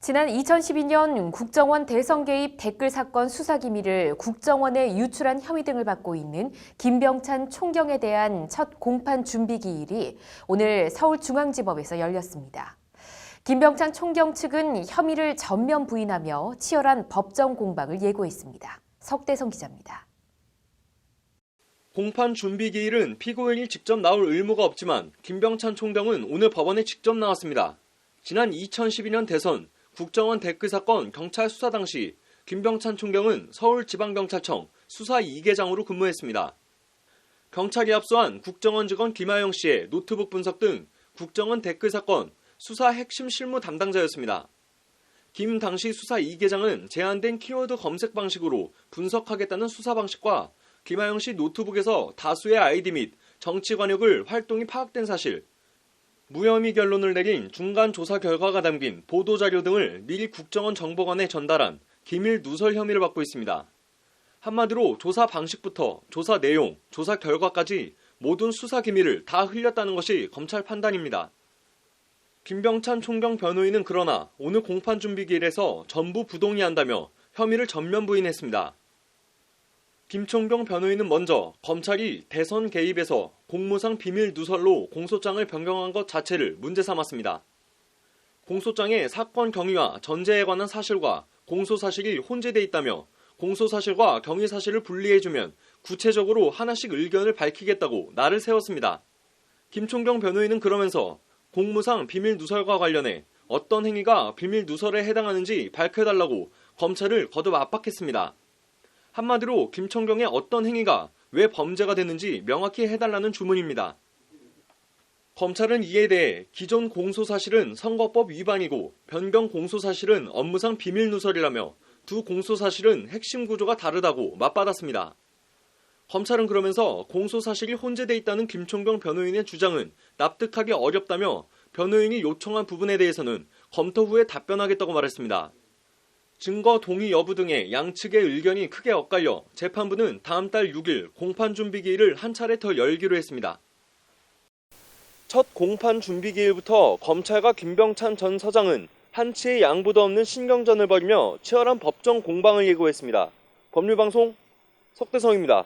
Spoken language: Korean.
지난 2012년 국정원 대선 개입 댓글 사건 수사 기밀을 국정원에 유출한 혐의 등을 받고 있는 김병찬 총경에 대한 첫 공판 준비 기일이 오늘 서울중앙지법에서 열렸습니다. 김병찬 총경 측은 혐의를 전면 부인하며 치열한 법정 공방을 예고했습니다. 석대성 기자입니다. 공판 준비 기일은 피고인이 직접 나올 의무가 없지만 김병찬 총경은 오늘 법원에 직접 나왔습니다. 지난 2012년 대선 국정원 댓글 사건 경찰 수사 당시 김병찬 총경은 서울지방경찰청 수사 2계장으로 근무했습니다. 경찰이 압수한 국정원 직원 김하영 씨의 노트북 분석 등 국정원 댓글 사건 수사 핵심 실무 담당자였습니다. 김 당시 수사 2계장은 제한된 키워드 검색 방식으로 분석하겠다는 수사 방식과 김하영 씨 노트북에서 다수의 아이디 및 정치 관역을 활동이 파악된 사실, 무혐의 결론을 내린 중간 조사 결과가 담긴 보도자료 등을 미리 국정원 정보관에 전달한 기밀 누설 혐의를 받고 있습니다. 한마디로 조사 방식부터 조사 내용, 조사 결과까지 모든 수사 기밀을 다 흘렸다는 것이 검찰 판단입니다. 김병찬 총경 변호인은 그러나 오늘 공판 준비 기일에서 전부 부동의한다며 혐의를 전면 부인했습니다. 김 총경 변호인은 먼저 검찰이 대선 개입에서 공무상 비밀 누설로 공소장을 변경한 것 자체를 문제 삼았습니다. 공소장에 사건 경위와 전제에 관한 사실과 공소사실이 혼재돼 있다며 공소사실과 경위사실을 분리해주면 구체적으로 하나씩 의견을 밝히겠다고 날을 세웠습니다. 김 총경 변호인은 그러면서 공무상 비밀 누설과 관련해 어떤 행위가 비밀 누설에 해당하는지 밝혀달라고 검찰을 거듭 압박했습니다. 한마디로 김 총경의 어떤 행위가 왜 범죄가 됐는지 명확히 해달라는 주문입니다. 검찰은 이에 대해 기존 공소사실은 선거법 위반이고 변경 공소사실은 업무상 비밀 누설이라며 두 공소사실은 핵심 구조가 다르다고 맞받았습니다. 검찰은 그러면서 공소사실이 혼재돼 있다는 김 총경 변호인의 주장은 납득하기 어렵다며 변호인이 요청한 부분에 대해서는 검토 후에 답변하겠다고 말했습니다. 증거 동의 여부 등의 양측의 의견이 크게 엇갈려 재판부는 다음 달 6일 공판 준비 기일을 한 차례 더 열기로 했습니다. 첫 공판 준비 기일부터 검찰과 김병찬 전 서장은 한치의 양보도 없는 신경전을 벌이며 치열한 법정 공방을 예고했습니다. 법률방송 석대성입니다.